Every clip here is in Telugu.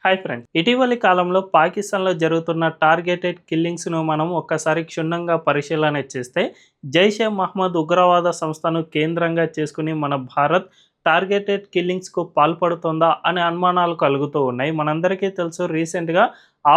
హాయ్ ఫ్రెండ్, ఇటీవలి కాలంలో పాకిస్తాన్లో జరుగుతున్న టార్గెటెడ్ కిల్లింగ్స్ను మనం ఒక్కసారి క్షుణ్ణంగా పరిశీలన చేస్తే జైషే మహ్మద్ ఉగ్రవాద సంస్థను కేంద్రంగా చేసుకుని మన భారత్ టార్గెటెడ్ కిల్లింగ్స్కు పాల్పడుతుందా అనే అనుమానాలు కలుగుతూ ఉన్నాయి. మనందరికీ తెలుసు, రీసెంట్గా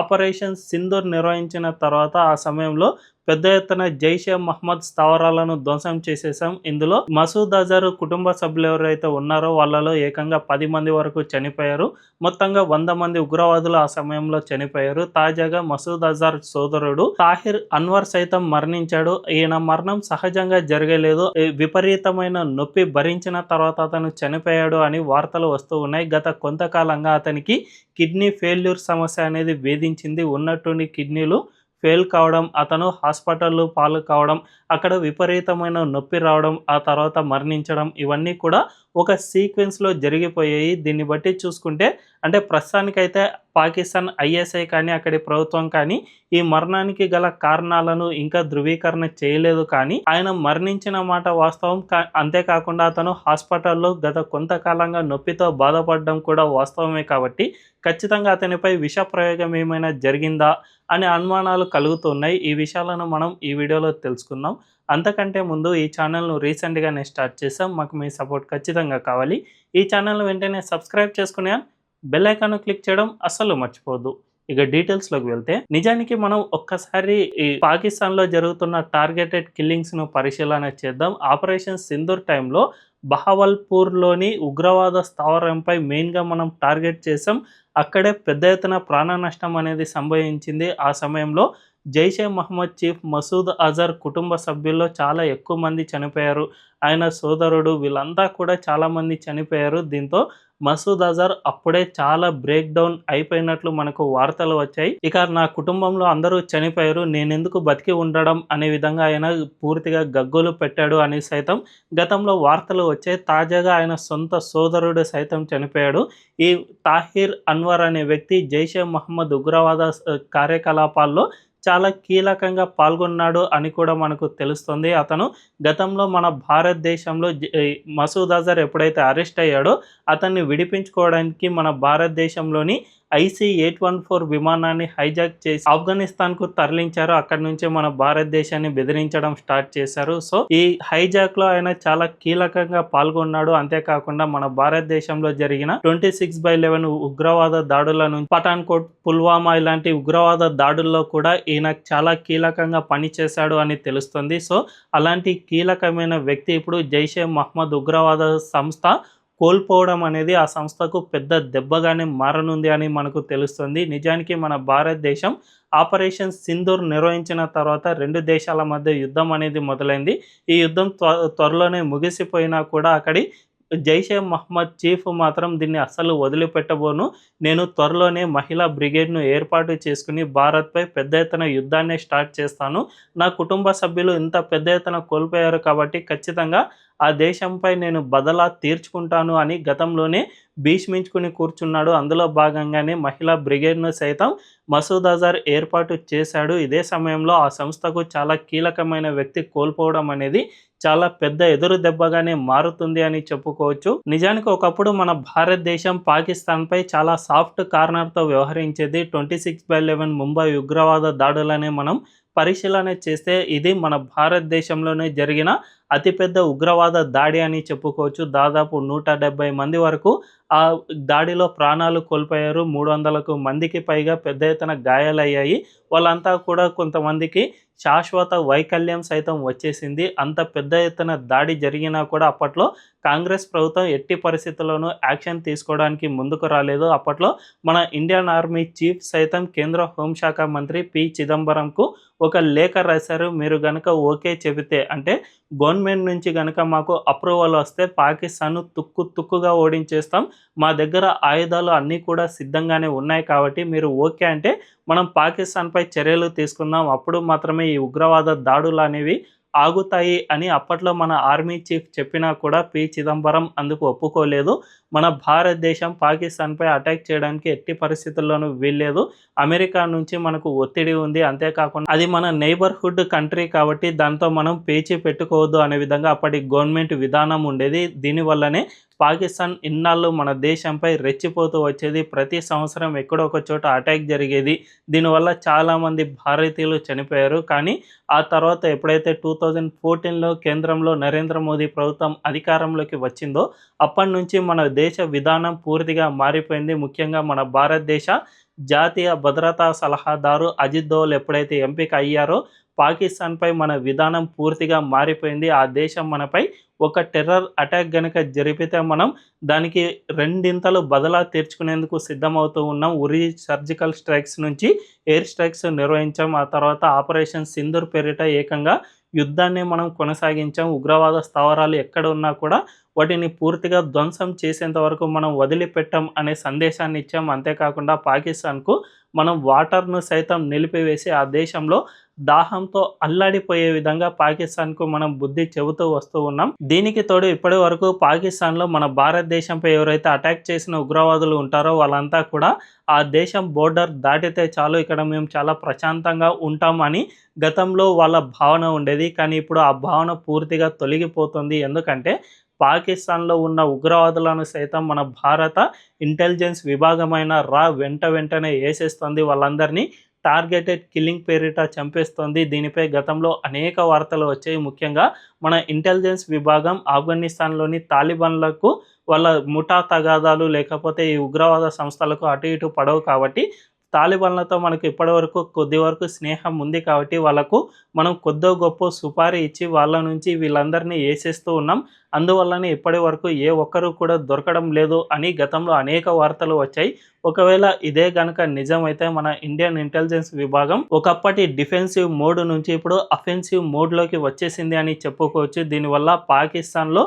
ఆపరేషన్ సింధూర్ నిర్వహించిన తర్వాత ఆ సమయంలో పెద్ద ఎత్తున జైషే మహ్మద్ స్థావరాలను ధ్వంసం చేసేసాం. ఇందులో మసూద్ అజర్ కుటుంబ సభ్యులు ఎవరైతే ఉన్నారో వాళ్ళలో ఏకంగా 10 మంది వరకు చనిపోయారు. మొత్తంగా 100 మంది ఉగ్రవాదులు ఆ సమయంలో చనిపోయారు. తాజాగా మసూద్ అజర్ సోదరుడు తాహిర్ అన్వర్ సైతం మరణించాడు. ఈయన మరణం సహజంగా జరగలేదు, విపరీతమైన నొప్పి భరించిన తర్వాత అతను చనిపోయాడు అని వార్తలు వస్తూ ఉన్నాయి. గత కొంతకాలంగా అతనికి కిడ్నీ ఫెయిల్యూర్ సమస్య అనేది వేధించింది. ఉన్నట్టుండి కిడ్నీలు ఫెయిల్ కావడం, అతను హాస్పిటల్లో పాలు కావడం, అక్కడ విపరీతమైన నొప్పి రావడం, ఆ తర్వాత మరణించడం, ఇవన్నీ కూడా ఒక సీక్వెన్స్లో జరిగిపోయాయి. దీన్ని బట్టి చూసుకుంటే అంటే ప్రస్తుతానికైతే పాకిస్తాన్ ఐఎస్ఐ కానీ అక్కడి ప్రభుత్వం కానీ ఈ మరణానికి గల కారణాలను ఇంకా ధృవీకరణ చేయలేదు. కానీ ఆయన మరణించిన మాట వాస్తవం. అంతేకాకుండా అతను హాస్పిటల్లో గత కొంతకాలంగా నొప్పితో బాధపడడం కూడా వాస్తవమే. కాబట్టి ఖచ్చితంగా అతనిపై విష ప్రయోగం ఏమైనా జరిగిందా అనే అనుమానాలు కలుగుతున్నాయి. ఈ విషయాలను మనం ఈ వీడియోలో తెలుసుకుందాం. అంతకంటే ముందు ఈ ఛానల్ను రీసెంట్గానే స్టార్ట్ చేసాం, మాకు మీ సపోర్ట్ ఖచ్చితంగా కావాలి. ఈ ఛానల్ను వెంటనే సబ్స్క్రైబ్ చేసుకుని బెల్ ఐకాన్ క్లిక్ చేయడం అస్సలు మర్చిపోవద్దు. ఇక డీటెయిల్స్లోకి వెళ్తే, నిజానికి మనం ఒక్కసారి ఈ పాకిస్తాన్లో జరుగుతున్న టార్గెటెడ్ కిల్లింగ్స్ను పరిశీలన చేద్దాం. ఆపరేషన్ సింధూర్ టైంలో బహవల్పూర్లోని ఉగ్రవాద స్థావరంపై మెయిన్గా మనం టార్గెట్ చేసాం. అక్కడే పెద్ద ఎత్తున ప్రాణ నష్టం అనేది సంభవించింది. ఆ సమయంలో జైషే మహ్మద్ చీఫ్ మసూద్ అజర్ కుటుంబ సభ్యుల్లో చాలా ఎక్కువ మంది చనిపోయారు. ఆయన సోదరుడు వీళ్ళంతా కూడా చాలామంది చనిపోయారు. దీంతో మసూద్ అజర్ అప్పుడే చాలా బ్రేక్ డౌన్ అయిపోయినట్లు మనకు వార్తలు వచ్చాయి. ఇక నా కుటుంబంలో అందరూ చనిపోయారు, నేనెందుకు బతికి ఉండడం అనే విధంగా ఆయన పూర్తిగా గగ్గోలు పెట్టాడు అని సైతం గతంలో వార్తలు వచ్చాయి. తాజాగా ఆయన సొంత సోదరుడు సైతం చనిపోయాడు. ఈ తాహిర్ అన్వర్ అనే వ్యక్తి జైషే మహ్మద్ ఉగ్రవాద కార్యకలాపాల్లో చాలా కీలకంగా పాల్గొన్నాడు అని కూడా మనకు తెలుస్తుంది. అతను గతంలో మన భారతదేశంలో మసూద్ అజర్ ఎప్పుడైతే అరెస్ట్ అయ్యాడో అతన్ని విడిపించుకోవడానికి మన భారతదేశంలోని IC-814 విమానాన్ని హైజాక్ చేసి ఆఫ్ఘనిస్తాన్కు తరలించారు. అక్కడి నుంచే మన భారతదేశాన్ని బెదిరించడం స్టార్ట్ చేశారు. సో ఈ హైజాక్లో ఆయన చాలా కీలకంగా పాల్గొన్నాడు. అంతేకాకుండా మన భారతదేశంలో జరిగిన 26/11 ఉగ్రవాద దాడుల నుంచి పఠాన్కోట్, పుల్వామా ఇలాంటి ఉగ్రవాద దాడుల్లో కూడా ఈయన చాలా కీలకంగా పనిచేశాడు అని తెలుస్తుంది. సో అలాంటి కీలకమైన వ్యక్తి ఇప్పుడు జైషే మహ్మద్ ఉగ్రవాద సంస్థ కోల్పోవడం అనేది ఆ సంస్థకు పెద్ద దెబ్బగానే మారనుంది అని మనకు తెలుస్తుంది. నిజానికి మన భారతదేశం ఆపరేషన్ సింధూర్ నిర్వహించిన తర్వాత 2 దేశాల మధ్య యుద్ధం అనేది మొదలైంది. ఈ యుద్ధం త్వరలోనే ముగిసిపోయినా కూడా అక్కడి జైషే మహ్మద్ చీఫ్ మాత్రం దీన్ని అస్సలు వదిలిపెట్టబోను, నేను త్వరలోనే మహిళా బ్రిగేడ్ను ఏర్పాటు చేసుకుని భారత్పై పెద్ద ఎత్తున యుద్ధాన్ని స్టార్ట్ చేస్తాను, నా కుటుంబ సభ్యులు ఇంత పెద్ద ఎత్తున కోల్పోయారు కాబట్టి ఖచ్చితంగా ఆ దేశంపై నేను బదలా తీర్చుకుంటాను అని గతంలోనే భీష్మించుకుని కూర్చున్నాడు. అందులో భాగంగానే మహిళా బ్రిగేడ్ను సైతం మసూద్ అజర్ ఏర్పాటు చేశాడు. ఇదే సమయంలో ఆ సంస్థకు చాలా కీలకమైన వ్యక్తి కోల్పోవడం అనేది చాలా పెద్ద ఎదురు దెబ్బగానే మారుతుంది అని చెప్పుకోవచ్చు. నిజానికి ఒకప్పుడు మన భారతదేశం పాకిస్తాన్పై చాలా సాఫ్ట్ కార్నర్తో వ్యవహరించేది. 26/11 ముంబై ఉగ్రవాద దాడులనే మనం పరిశీలన చేస్తే ఇది మన భారతదేశంలోనే జరిగిన అతిపెద్ద ఉగ్రవాద దాడి అని చెప్పుకోవచ్చు. దాదాపు 170 మంది వరకు ఆ దాడిలో ప్రాణాలు కోల్పోయారు. 300కు మందికి పైగా పెద్ద ఎత్తున గాయాలయ్యాయి. వాళ్ళంతా కూడా కొంతమందికి శాశ్వత వైకల్యం సైతం వచ్చేసింది. అంత పెద్ద ఎత్తున దాడి జరిగినా కూడా అప్పట్లో కాంగ్రెస్ ప్రభుత్వం ఎట్టి పరిస్థితుల్లోనూ యాక్షన్ తీసుకోవడానికి ముందుకు రాలేదు. అప్పట్లో మన ఇండియన్ ఆర్మీ చీఫ్ సైతం కేంద్ర హోంశాఖ మంత్రి P. చిదంబరంకు ఒక లేఖ రాశారు. మీరు గనక ఓకే చెబితే, అంటే గవర్నమెంట్ నుంచి కనుక మాకు అప్రూవల్ వస్తే పాకిస్తాన్ను తుక్కుగా ఓడించేస్తాం, మా దగ్గర ఆయుధాలు అన్నీ కూడా సిద్ధంగానే ఉన్నాయి, కాబట్టి మీరు ఓకే అంటే మనం పాకిస్తాన్పై చర్యలు తీసుకుందాం, అప్పుడు మాత్రమే ఈ ఉగ్రవాద దాడులు అనేవి ఆగుతాయి అని అప్పట్లో మన ఆర్మీ చీఫ్ చెప్పినా కూడా P. చిదంబరం అందుకు ఒప్పుకోలేదు. మన భారతదేశం పాకిస్తాన్పై అటాక్ చేయడానికి ఎట్టి పరిస్థితుల్లోనూ వీల్లేదు, అమెరికా నుంచి మనకు ఒత్తిడి ఉంది, అంతేకాకుండా అది మన నైబర్హుడ్ కంట్రీ కాబట్టి దాంతో మనం పేచీ పెట్టుకోవద్దు అనే విధంగా అప్పటి గవర్నమెంట్ విధానం ఉండేది. దీనివల్లనే పాకిస్తాన్ ఇన్నాళ్ళు మన దేశంపై రెచ్చిపోతూ వచ్చేది. ప్రతి సంవత్సరం ఎక్కడో ఒక చోట అటాక్ జరిగేది. దీనివల్ల చాలామంది భారతీయులు చనిపోయారు. కానీ ఆ తర్వాత ఎప్పుడైతే 2014లో కేంద్రంలో నరేంద్ర మోదీ ప్రభుత్వం అధికారంలోకి వచ్చిందో అప్పటి నుంచి మన దేశ విధానం పూర్తిగా మారిపోయింది. ముఖ్యంగా మన భారతదేశ జాతీయ భద్రతా సలహాదారు అజిత్ దోవల్ ఎప్పుడైతే ఎంపిక అయ్యారో పాకిస్తాన్పై మన విధానం పూర్తిగా మారిపోయింది. ఆ దేశం మనపై ఒక టెర్రర్ అటాక్ గనుక జరిపితే మనం దానికి రెండింతలు బదలా తీర్చుకునేందుకు సిద్ధమవుతూ ఉన్నాం. ఉరి సర్జికల్ స్ట్రైక్స్ నుంచి ఎయిర్ స్ట్రైక్స్ నిర్వహించాం. ఆ తర్వాత ఆపరేషన్ సింధూర్ పేరిట ఏకంగా యుద్ధాన్ని మనం కొనసాగించాం. ఉగ్రవాద స్థావరాలు ఎక్కడ ఉన్నా కూడా వాటిని పూర్తిగా ధ్వంసం చేసేంత వరకు మనం వదిలిపెట్టాం అనే సందేశాన్ని ఇచ్చాం. అంతేకాకుండా పాకిస్తాన్కు మనం వాటర్ను సైతం నిలిపివేసి ఆ దేశంలో దాహంతో అల్లాడిపోయే విధంగా పాకిస్తాన్కు మనం బుద్ధి చెబుతూ వస్తూ ఉన్నాం. దీనికి తోడు ఇప్పటి వరకు పాకిస్తాన్లో మన భారతదేశంపై ఎవరైతే అటాక్ చేసిన ఉగ్రవాదులు ఉంటారో వాళ్ళంతా కూడా ఆ దేశం బోర్డర్ దాటితే చాలు ఇక్కడ మేము చాలా ప్రశాంతంగా ఉంటామని గతంలో వాళ్ళ భావన ఉండేది. కానీ ఇప్పుడు ఆ భావన పూర్తిగా తొలగిపోతుంది. ఎందుకంటే పాకిస్తాన్లో ఉన్న ఉగ్రవాదులను సైతం మన భారత ఇంటెలిజెన్స్ విభాగమైన రా వెంటనే వేసేస్తుంది. వాళ్ళందరినీ టార్గెటెడ్ కిల్లింగ్ పేరిట చంపేస్తుంది. దీనిపై గతంలో అనేక వార్తలు వచ్చాయి. ముఖ్యంగా మన ఇంటెలిజెన్స్ విభాగం ఆఫ్ఘనిస్తాన్లోని తాలిబాన్లకు వాళ్ళ ముఠా తగాదాలు లేకపోతే ఈ ఉగ్రవాద సంస్థలకు అటు ఇటు పడవు కాబట్టి తాలిబాన్లతో మనకు ఇప్పటివరకు కొద్ది వరకు స్నేహం ఉంది కాబట్టి వాళ్ళకు మనం కొద్దో గొప్ప సుపారీ ఇచ్చి వాళ్ళ నుంచి వీళ్ళందరినీ వేసేస్తూ ఉన్నాం. అందువల్లనే ఇప్పటి వరకు ఏ ఒక్కరు కూడా దొరకడం లేదు అని గతంలో అనేక వార్తలు వచ్చాయి. ఒకవేళ ఇదే గనక నిజమైతే మన ఇండియన్ ఇంటెలిజెన్స్ విభాగం ఒకప్పటి డిఫెన్సివ్ మోడ్ నుంచి ఇప్పుడు అఫెన్సివ్ మోడ్లోకి వచ్చేసింది అని చెప్పుకోవచ్చు. దీనివల్ల పాకిస్తాన్లో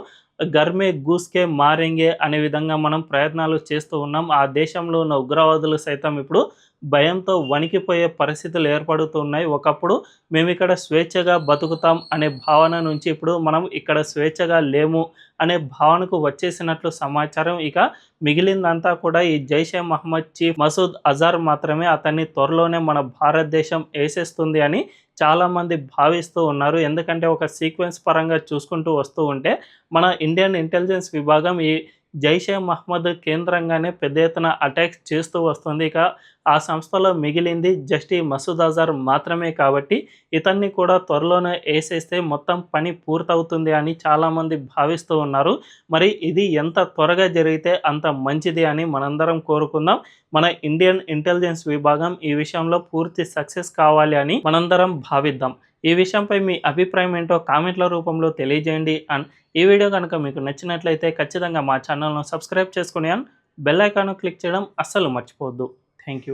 గర్మే గూస్కే మారెంగే అనే విధంగా మనం ప్రయత్నాలు చేస్తూ ఉన్నాం. ఆ దేశంలో ఉన్న ఉగ్రవాదులు సైతం ఇప్పుడు భయంతో వణికిపోయే పరిస్థితులు ఏర్పడుతున్నాయి. ఒకప్పుడు మేము ఇక్కడ స్వేచ్ఛగా బతుకుతాం అనే భావన నుంచి ఇప్పుడు మనం ఇక్కడ స్వేచ్ఛగా లేము అనే భావనకు వచ్చేసినట్లు సమాచారం. ఇక మిగిలిందంతా కూడా ఈ జైషే మహమ్మద్ చీఫ్ మసూద్ అజార్ మాత్రమే. అతన్ని త్వరలోనే మన భారతదేశం వేసేస్తుంది అని చాలామంది భావిస్తూ ఉన్నారు. ఎందుకంటే ఒక సీక్వెన్స్ పరంగా చూసుకుంటూ వస్తూ ఉంటే మన ఇండియన్ ఇంటెలిజెన్స్ విభాగం ఈ జైషే మహమ్మద్ కేంద్రంగానే పెద్ద ఎత్తున అటాక్స్ చేస్తూ వస్తుంది. ఇక ఆ సంస్థలో మిగిలింది జస్ట్ ఈ మసూద్ అజార్ మాత్రమే కాబట్టి ఇతన్ని కూడా త్వరలోనే వేసేస్తే మొత్తం పని పూర్తవుతుంది అని చాలామంది భావిస్తూ ఉన్నారు. మరి ఇది ఎంత త్వరగా జరిగితే అంత మంచిది అని మనందరం కోరుకుందాం. మన ఇండియన్ ఇంటెలిజెన్స్ విభాగం ఈ విషయంలో పూర్తి సక్సెస్ కావాలి అని మనందరం భావిద్దాం. ఈ విషయంపై మీ అభిప్రాయం ఏంటో కామెంట్ల రూపంలో తెలియజేయండి. అండ్ ఈ వీడియో కనుక మీకు నచ్చినట్లయితే ఖచ్చితంగా మా ఛానల్ను సబ్స్క్రైబ్ చేసుకుని బెల్ ఐకాన్ క్లిక్ చేయడం అస్సలు మర్చిపోవద్దు. Thank you.